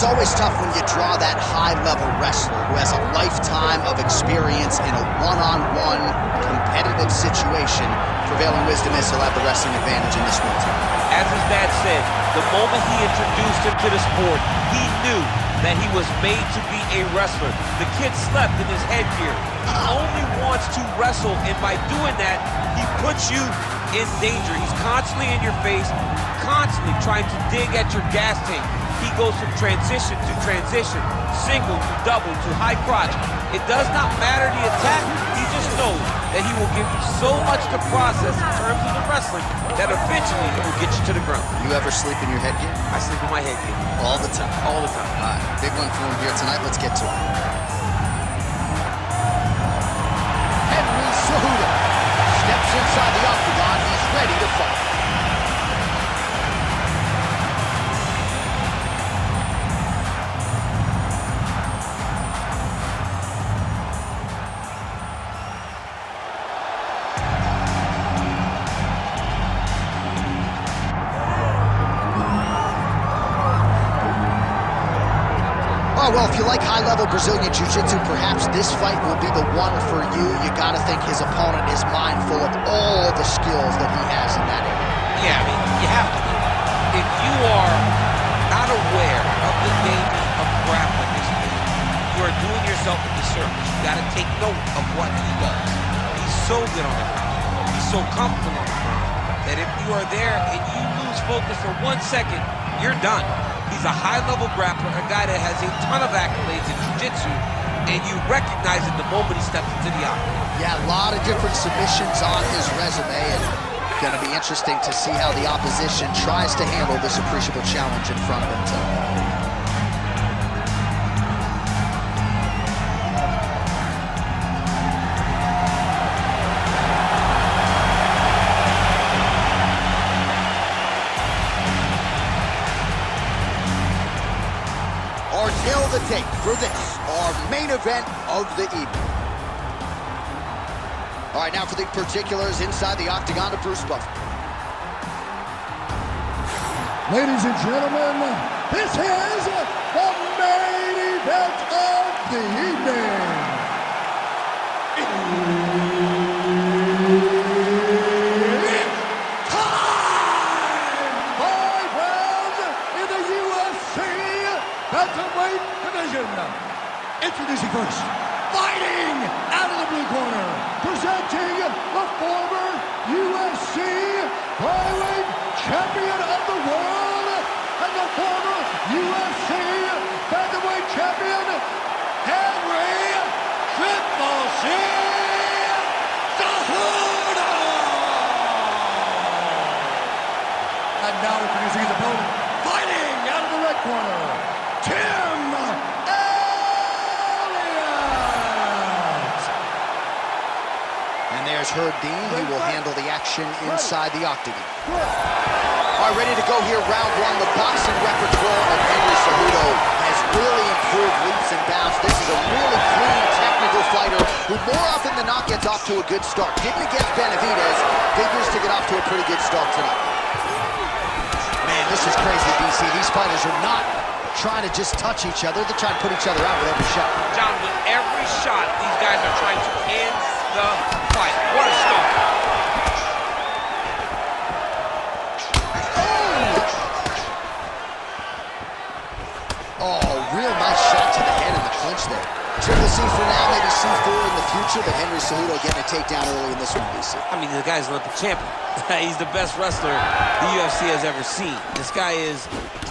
it's always tough when you draw that high-level wrestler who has a lifetime of experience in a one-on-one competitive situation. Prevailing wisdom is he'll have the wrestling advantage in this one. As his dad said, the moment he introduced him to the sport, he knew that he was made to be a wrestler. The kid slept in his headgear. He only wants to wrestle, and by doing that, he puts you in danger. He's constantly in your face, constantly trying to dig at your gas tank. He goes from transition to transition, single to double to high crotch. It does not matter the attack. He just knows that he will give you so much to process in terms of the wrestling that eventually it will get you to the ground. You ever sleep in your headgear? I sleep in my headgear. All the time? All the time. All right, big one for him here tonight. Let's get to it. Cejudo steps inside the octagon. He's ready to fight. Oh, well, if you like high-level Brazilian Jiu-Jitsu, perhaps this fight will be the one for you. You got to think his opponent is mindful of all the skills that he has in that area. Yeah, I mean, you have to be. If you are not aware of the game of grappling this game, you are doing yourself a disservice. You got to take note of what he does. He's so good on the ground. He's so comfortable on the ground that if you are there and you lose focus for 1 second, you're done. He's a high-level grappler, a guy that has a ton of accolades in jiu-jitsu, and you recognize it the moment he steps into the octagon. Yeah, a lot of different submissions on his resume, and going to be interesting to see how the opposition tries to handle this appreciable challenge in front of him tonight. Nail the date for this, our main event of the evening. All right, now for the particulars inside the octagon of Bruce Buffer. Ladies and gentlemen, this is the main event of the evening. It's time! 5 rounds in the UFC Bantamweight division. Introducing first, fighting out of the blue corner, presenting the former UFC flyweight champion of the world and the former UFC Bantamweight champion, Henry Triple C Cejudo. And now introducing his opponent, fighting out of the red corner, Tim Elliott. And there's Herb Dean. He will handle the action inside the octagon. All right, ready to go here, round one. The boxing repertoire of Henry Cejudo has really improved leaps and bounds. This is a really clean, technical fighter who more often than not gets off to a good start. Didn't against Benavidez, figures to get off to a pretty good start tonight. Man, this is crazy, DC. These fighters are not trying to just touch each other. They're trying to put each other out with every shot. John, with every shot, these guys are trying to end the fight. What a start. Oh, real nice shot to the head in the clinch there. Triple C for now, maybe C4 in the future, but Henry Cejudo getting a takedown early in this one, DC. I mean, the guy's an Olympic champion. He's the best wrestler the UFC has ever seen. This guy is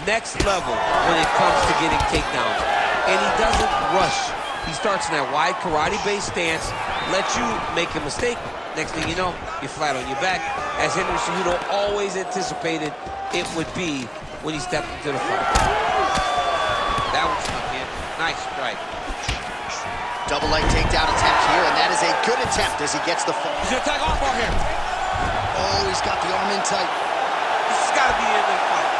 next level when it comes to getting takedowns. And he doesn't rush. He starts in that wide karate-based stance, lets you make a mistake. Next thing you know, you're flat on your back, as Henry Cejudo always anticipated it would be when he stepped into the fight. That one snuck in. Nice strike. Double leg takedown attempt here, and that is a good attempt as he gets the fall. He's gonna attack arm bar here. Oh, he's got the arm in tight. This has got to be the end of the fight.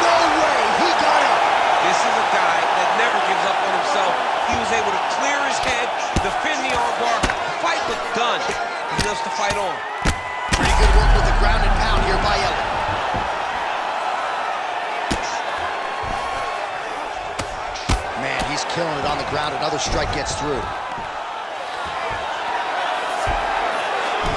No way, he got it. This is a guy that never gives up on himself. He was able to clear his head, defend the arm bar. The fight was done. He loves to fight on. Pretty good work with the ground and pound here by Elliott. killing it on the ground. Another strike gets through.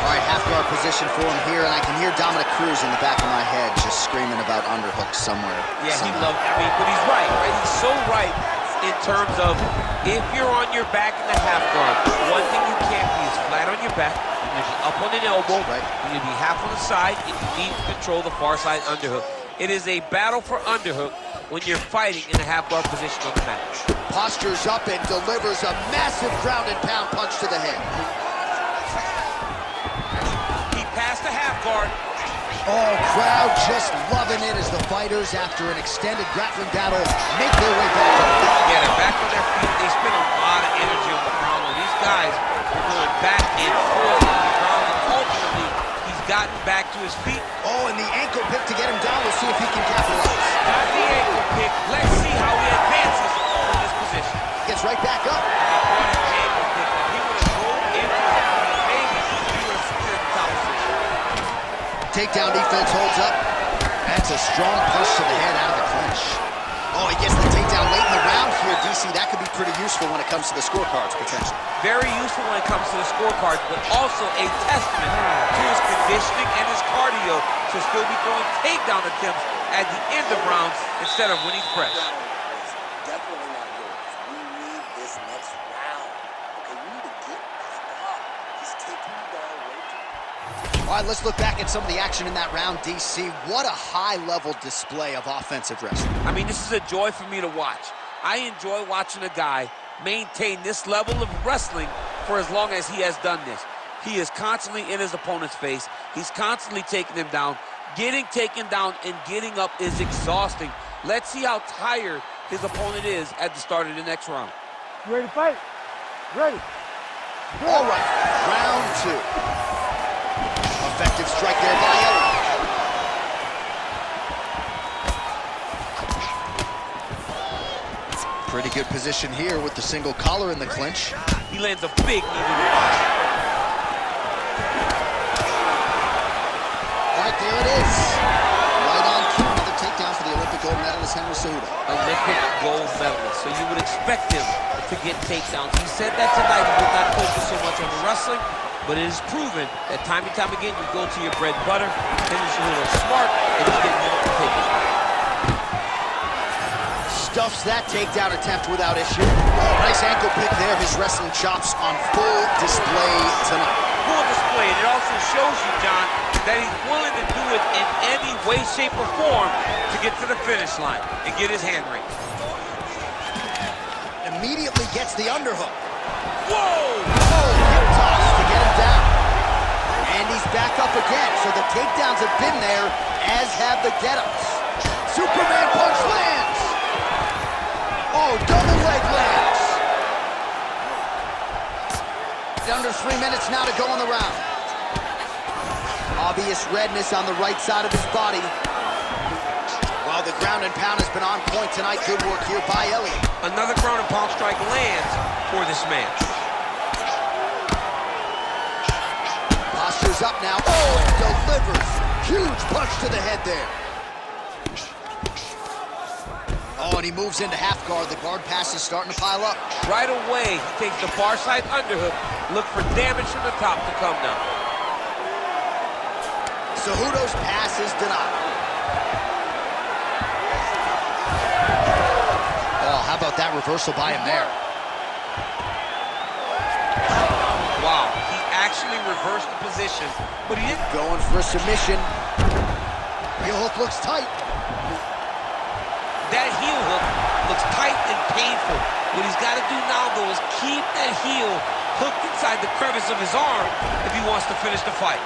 All right, half guard position for him here, and I can hear Dominic Cruz in the back of my head just screaming about underhooks somewhere. Yeah, he loved it. I mean, but he's right? He's so right in terms of if you're on your back in the half guard, one thing you can't be is flat on your back. You need to be up on an elbow. Right. You need to be half on the side, and you need to control the far side underhook. It is a battle for underhook when you're fighting in a half guard position on the mat. Postures up and delivers a massive ground and pound punch to the head. He passed the half guard. Oh, crowd just loving it as the fighters, after an extended grappling battle, make their way back up. Yeah, they're back on their feet. They spend a lot of energy on the ground. These guys are going back and forth on the ground, and ultimately, he's gotten back to his feet. Oh, and the ankle pick to get him down. We'll see if he can capitalize. Got the ankle pick. Let's see how he advances from this position. Gets right back up. What an ankle pick. If he would have rolled into it, maybe he would have secured the top position. Takedown defense holds up. That's a strong push to the head out of the clinch. Oh, he gets the takedown late in the round here, DC. That could be pretty useful when it comes to the scorecards, potentially. Very useful when it comes to the scorecards, but also a testament to his conditioning and his cardio to still be throwing takedown attempts at the end of rounds instead of when he's fresh. Definitely not yours. We need this next round. Okay, we need to get this up. He's taking you down way too much. All right, let's look back at some of the action in that round, DC. What a high-level display of offensive wrestling. I mean, this is a joy for me to watch. I enjoy watching a guy maintain this level of wrestling for as long as he has done this. He is constantly in his opponent's face. He's constantly taking him down. Getting taken down and getting up is exhausting. Let's see how tired his opponent is at the start of the next round. You ready to fight? Ready. All right, round two. Effective strike there by Elliott. Pretty good position here with the single collar in the clinch. He lands a big knee to the body. All right, there it is. Right on cue. Another takedown for the Olympic gold medalist, Henry Cejudo. Olympic gold medalist, so you would expect him to get takedowns. He said that tonight he would not focus so much on the wrestling, but it is proven that time and time again, you go to your bread and butter. Henry Cejudo is smart, and he's getting more to take it. Stuffs that takedown attempt without issue. Oh, nice ankle pick there. His wrestling chops on full display tonight. Full display, and it also shows you, John, that he's willing to do it in any way, shape, or form to get to the finish line and get his hand raised. Immediately gets the underhook. Whoa! Oh, hip toss to get him down. And he's back up again, so the takedowns have been there, as have the get-ups. Superman punch lands. Oh, double leg lands. Under 3 minutes now to go in the round. Obvious redness on the right side of his body. While the ground and pound has been on point tonight, good work here by Elliott. Another ground and pound strike lands for this man. Posture's up now. Oh, and delivers. Huge punch to the head there. Oh, and he moves into half guard. The guard pass is starting to pile up. Right away, he takes the far side underhook. Look for damage from the top to come now. Cejudo's pass is denied. Oh, how about that reversal by him there? Wow, he actually reversed the position, but he didn't. Going for a submission. Heel hook looks tight. That heel hook looks tight and painful. What he's got to do now, though, is keep that heel hooked inside the crevice of his arm if he wants to finish the fight.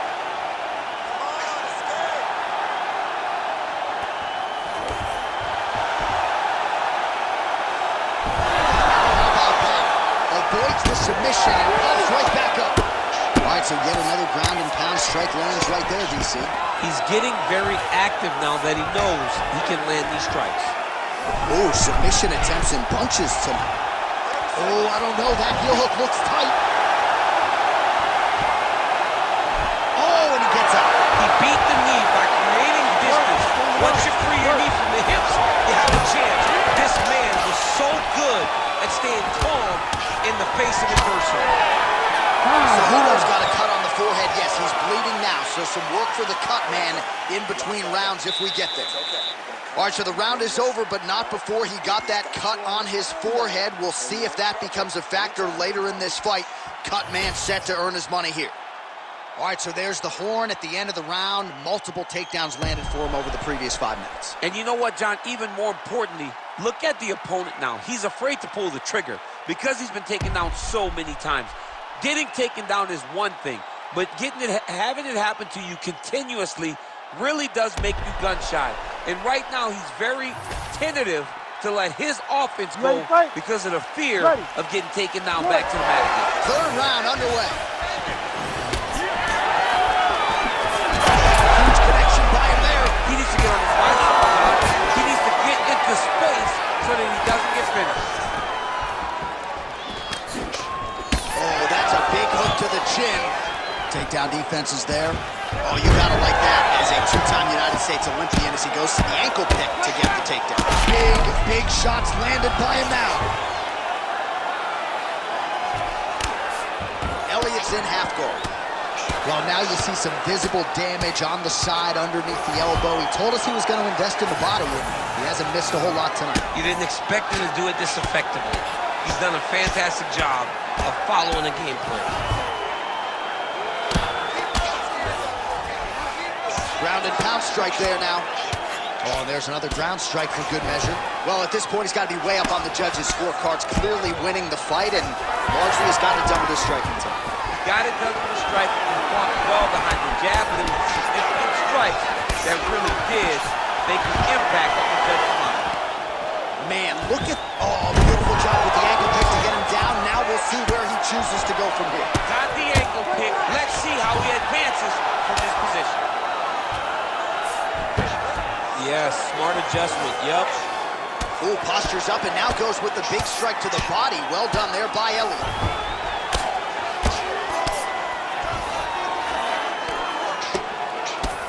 How about that? Avoids the submission and pops right back up. All right, so yet another ground and pound strike lands right there, DC. He's getting very active now that he knows he can land these strikes. Oh, submission attempts and bunches tonight. Oh, I don't know. That heel hook looks tight. Oh, and he gets out. He beat the knee by creating distance. Once you free your knee from the hips, you have a chance. This man was so good and staying calm in the face of adversity. Cejudo's got a cut on the forehead. Yes, he's bleeding now, so some work for the cut man in between rounds if we get there. All right, so the round is over, but not before he got that cut on his forehead. We'll see if that becomes a factor later in this fight. Cut man set to earn his money here. All right, so there's the horn at the end of the round. Multiple takedowns landed for him over the previous 5 minutes. And you know what, John? Even more importantly, look at the opponent now. He's afraid to pull the trigger because he's been taken down so many times. Getting taken down is one thing, but having it happen to you continuously really does make you gun shy. And right now, he's very tentative to let his offense go because of the fear of getting taken down back to the mat again. Third round underway. Huge connection by him there. He needs to get on his bicycle, John. He needs to get into space so that he doesn't get finished. Oh, that's a big hook to the chin. Takedown defense is there. Oh, you gotta like that as a two-time United States Olympian as he goes to the ankle pick to get the takedown. Big shots landed by him now. Elliott's in half guard. Well, now you see some visible damage on the side underneath the elbow. He told us he was going to invest in the body, and he hasn't missed a whole lot tonight. You didn't expect him to do it this effectively. He's done a fantastic job of following the game plan. Ground and pound strike there now. Oh, and there's another ground strike for good measure. Well, at this point, he's got to be way up on the judges' scorecards, clearly winning the fight, and largely has got it done with his striking time. Got it done with the strike. He fought well behind the jab, but it was significant strikes that really did make an impact on the judge's mind. Man, look at, beautiful job with the ankle pick to get him down. Now we'll see where he chooses to go from here. Got the ankle pick. Let's see how he advances from this position. Yes, smart adjustment, yep. Ooh, postures up and now goes with the big strike to the body. Well done there by Elliott.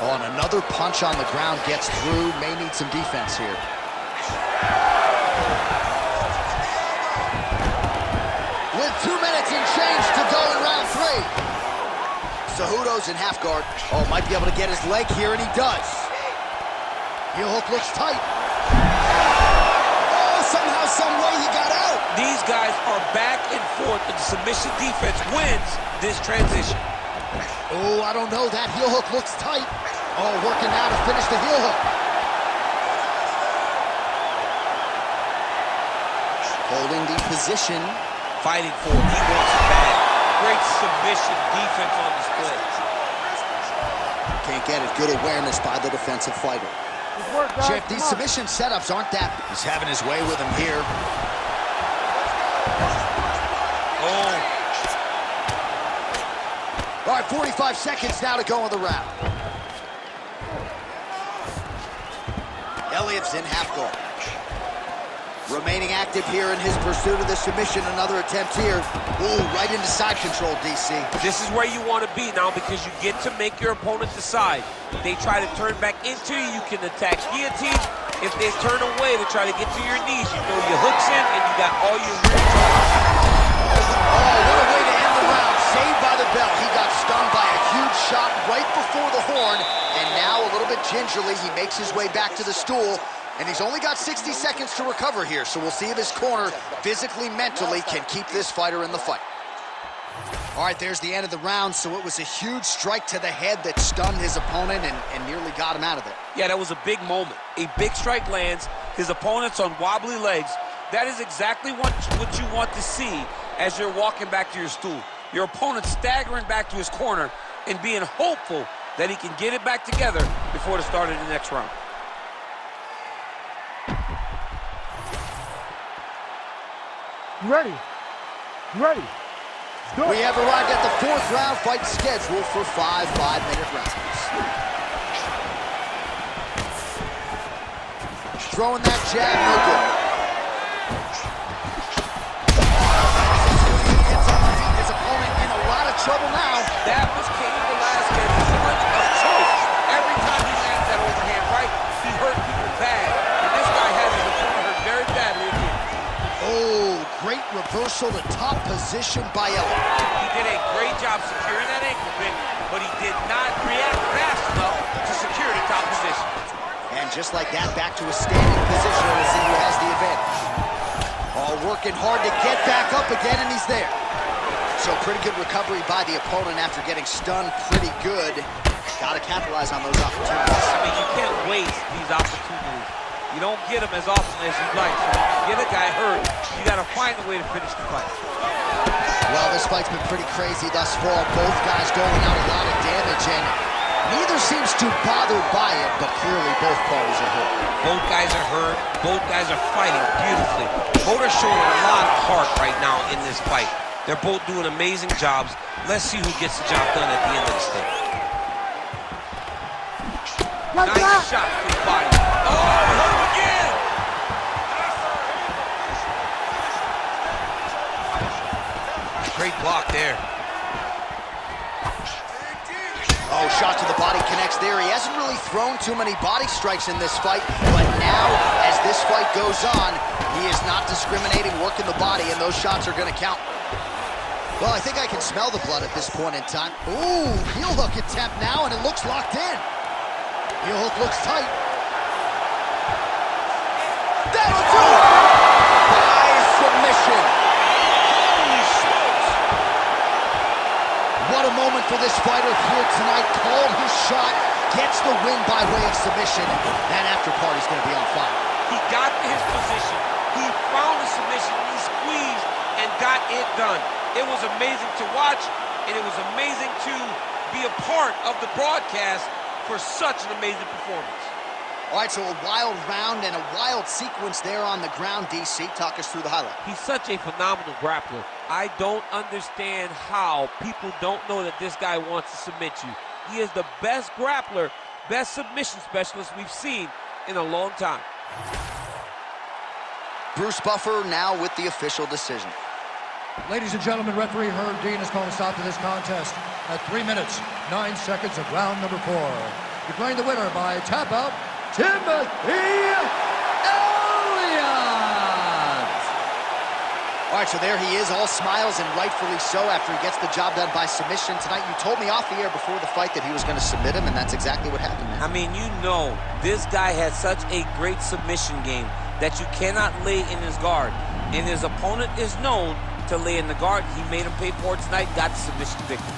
Oh, and another punch on the ground gets through. May need some defense here. With 2 minutes and change to go in round 3. Cejudo's in half guard. Oh, might be able to get his leg here, and he does. Heel hook looks tight. Oh, somehow, some way he got out. These guys are back and forth, and the submission defense wins this transition. Oh, I don't know. That heel hook looks tight. Oh, working now to finish the heel hook. Holding the position. Fighting for it. He wants it back. Great submission defense on display. Can't get it. Good awareness by the defensive fighter. Chip, these submission setups aren't that. He's having his way with him here. Oh. All right, 45 seconds now to go in the round. Elliott's in half guard. Remaining active here in his pursuit of the submission. Another attempt here. Ooh, right into side control, DC. This is where you want to be now because you get to make your opponent decide. If they try to turn back into you, you can attack guillotine. If they turn away to try to get to your knees, you throw your hooks in and you got all your rear targets. Oh, what a way to end the round. Saved by the bell. He got stung by a huge shot right before the horn. And now, a little bit gingerly, he makes his way back to the stool. And he's only got 60 seconds to recover here, so we'll see if his corner, physically, mentally, can keep this fighter in the fight. All right, there's the end of the round, so it was a huge strike to the head that stunned his opponent and nearly got him out of there. Yeah, that was a big moment. A big strike lands, his opponent's on wobbly legs. That is exactly what you want to see as you're walking back to your stool. Your opponent staggering back to his corner and being hopeful that he can get it back together before the start of the next round. You ready? You ready? Go. We have arrived at the 4th round, fight scheduled for 5 5-minute rounds. Throwing that jab, no good. His opponent in a lot of trouble now. That was Cain Velasquez's punch of choice. Every time he lands that overhand right, he hurt people bad. And this guy has his opponent hurt very badly again. Oh, great reversal to top position by Elliott. He did a great job securing that ankle pick, but he did not react fast enough to secure the top position. And just like that, back to a standing position. We'll see who has the advantage. All working hard to get back up again, and he's there. So pretty good recovery by the opponent after getting stunned pretty good. Got to capitalize on those opportunities. I mean, you can't waste these opportunities. You don't get them as often as you'd like. So when you get a guy hurt, you got to find a way to finish the fight. Well, this fight's been pretty crazy thus far. Both guys doling out a lot of damage, and neither seems too bothered by it, but clearly both parties are hurt. Both guys are hurt. Both guys are fighting beautifully. Both are showing a lot of heart right now in this fight. They're both doing amazing jobs. Let's see who gets the job done at the end of this thing. Nice shot to the body. Oh, hurt him again! Great block there. Oh, shot to the body connects there. He hasn't really thrown too many body strikes in this fight, but now, as this fight goes on, he is not discriminating, working the body, and those shots are going to count. Well, I think I can smell the blood at this point in time. Ooh, heel hook attempt now, and it looks locked in. Heel hook looks tight. That'll do it! By submission. Holy smokes! What a moment for this fighter here tonight. Called his shot, gets the win by way of submission. That after party's going to be on fire. He got to his position. He found the submission. He squeezed and got it done. It was amazing to watch, and it was amazing to be a part of the broadcast for such an amazing performance. All right, so a wild round and a wild sequence there on the ground. DC, talk us through the highlight. He's such a phenomenal grappler. I don't understand how people don't know that this guy wants to submit you. He is the best grappler, best submission specialist we've seen in a long time. Bruce Buffer now with the official decision. Ladies and gentlemen, referee Herb Dean has called a stop to this contest at 3 minutes, 9 seconds of round number 4. Declaring the winner by tap out, Timothy Elliott! All right, so there he is, all smiles, and rightfully so after he gets the job done by submission tonight. You told me off the air before the fight that he was going to submit him, and that's exactly what happened, man. I mean, you know, this guy has such a great submission game that you cannot lay in his guard. And his opponent is known to lay in the guard. He made him pay for it tonight, got the submission victory.